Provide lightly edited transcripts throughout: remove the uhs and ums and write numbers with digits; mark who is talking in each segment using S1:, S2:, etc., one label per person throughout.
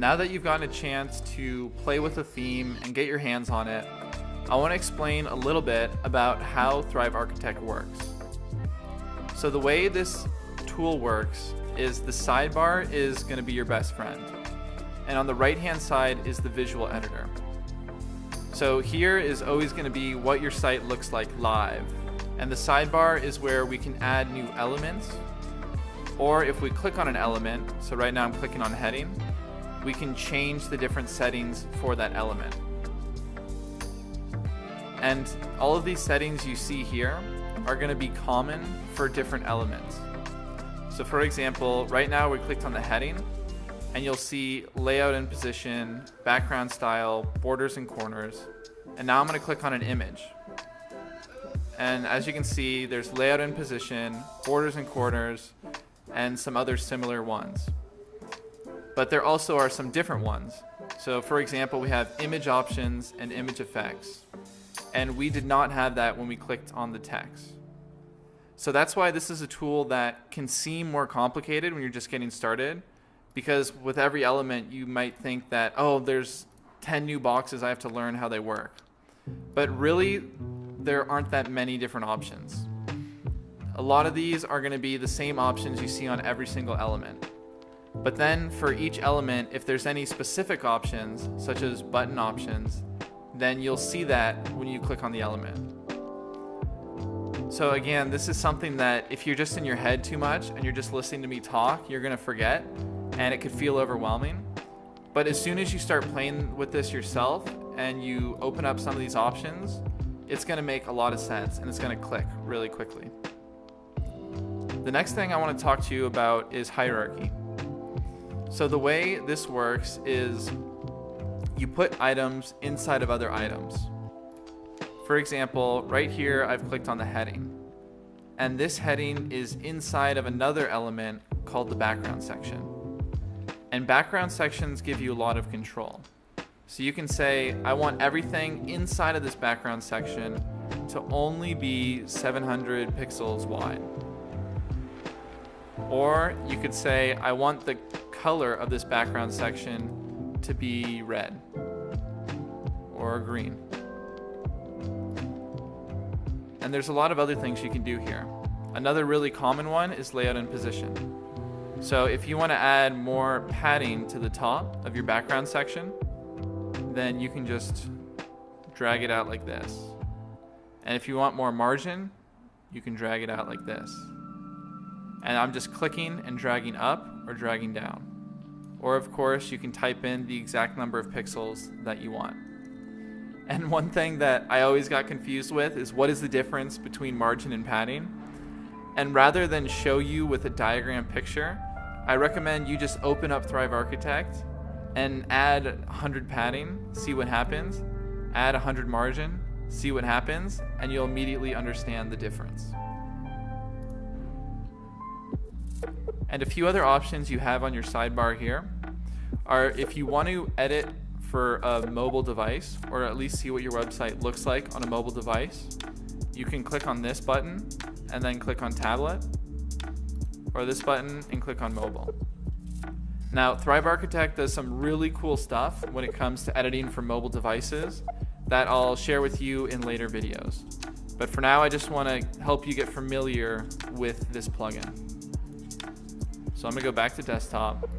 S1: now that you've gotten a chance to play with the theme and get your hands on it, I want to explain a little bit about how Thrive Architect works. So the way this tool works is the sidebar is going to be your best friend. And on the right-hand side is the visual editor. So here is always going to be what your site looks like live. And the sidebar is where we can add new elements. Or if we click on an element, so right now I'm clicking on heading, we can change the different settings for that element. And all of these settings you see here are going to be common for different elements. So for example, right now we clicked on the heading, and you'll see layout and position, background style, borders and corners. And now I'm going to click on an image. And as you can see, there's layout and position, borders and corners, and some other similar ones. But there also are some different ones. So for example, we have image options and image effects. And we did not have that when we clicked on the text. So that's why this is a tool that can seem more complicated when you're just getting started. Because with every element, you might think that, oh, there's 10 new boxes, I have to learn how they work. But really, there aren't that many different options. A lot of these are going to be the same options you see on every single element. But then for each element, if there's any specific options, such as button options, then you'll see that when you click on the element. So again, this is something that if you're just in your head too much and you're just listening to me talk, you're going to forget. And it could feel overwhelming. But as soon as you start playing with this yourself and you open up some of these options, it's going to make a lot of sense and it's going to click really quickly. The next thing I want to talk to you about is hierarchy. So the way this works is you put items inside of other items. For example, right here I've clicked on the heading. And this heading is inside of another element called the background section. And background sections give you a lot of control. So you can say, I want everything inside of this background section to only be 700 pixels wide. Or you could say, I want the color of this background section to be red or green. And there's a lot of other things you can do here. Another really common one is layout and position. So if you want to add more padding to the top of your background section, then you can just drag it out like this. And if you want more margin, you can drag it out like this. And I'm just clicking and dragging up or dragging down. Or of course, you can type in the exact number of pixels that you want. And one thing that I always got confused with is what is the difference between margin and padding? And rather than show you with a diagram picture, I recommend you just open up Thrive Architect and add 100 padding, see what happens, add 100 margin, see what happens, and you'll immediately understand the difference. And a few other options you have on your sidebar here are if you want to edit for a mobile device, or at least see what your website looks like on a mobile device, you can click on this button and then click on tablet, or this button and click on mobile. Now, Thrive Architect does some really cool stuff when it comes to editing for mobile devices that I'll share with you in later videos. But for now, I just want to help you get familiar with this plugin. So I'm going to go back to desktop.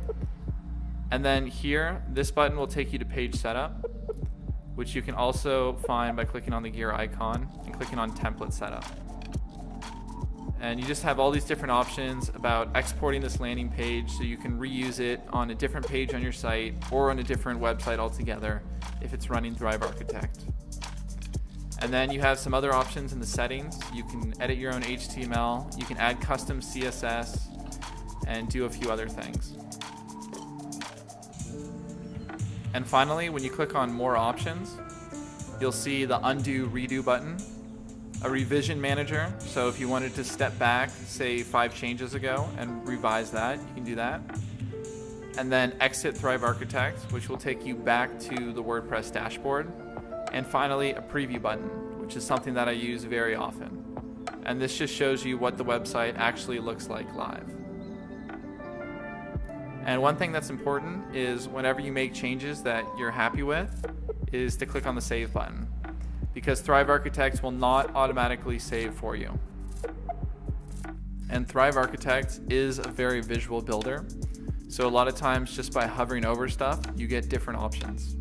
S1: And then here, this button will take you to page setup, which you can also find by clicking on the gear icon and clicking on template setup. And you just have all these different options about exporting this landing page so you can reuse it on a different page on your site or on a different website altogether if it's running Thrive Architect. And then you have some other options in the settings. You can edit your own HTML, you can add custom CSS, and do a few other things. And finally, when you click on more options, you'll see the undo redo button, a revision manager. So if you wanted to step back, say 5 changes ago and revise that, you can do that. And then exit Thrive Architect, which will take you back to the WordPress dashboard. And finally, a preview button, which is something that I use very often. And this just shows you what the website actually looks like live. And one thing that's important is whenever you make changes that you're happy with is to click on the save button, because Thrive Architect will not automatically save for you. And Thrive Architect is a very visual builder. So a lot of times just by hovering over stuff, you get different options.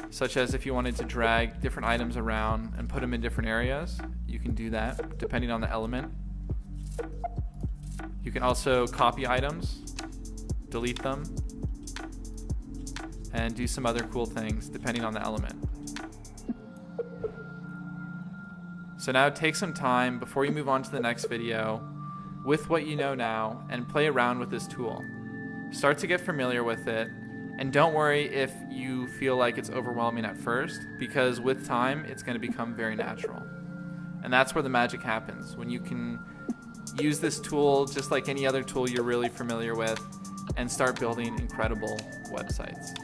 S1: Such as if you wanted to drag different items around and put them in different areas, you can do that depending on the element. You can also copy items, delete them, and do some other cool things depending on the element. So now take some time before you move on to the next video with what you know now and play around with this tool. Start to get familiar with it, and don't worry if you feel like it's overwhelming at first, because with time it's going to become very natural. And that's where the magic happens, when you can use this tool just like any other tool you're really familiar with and start building incredible websites.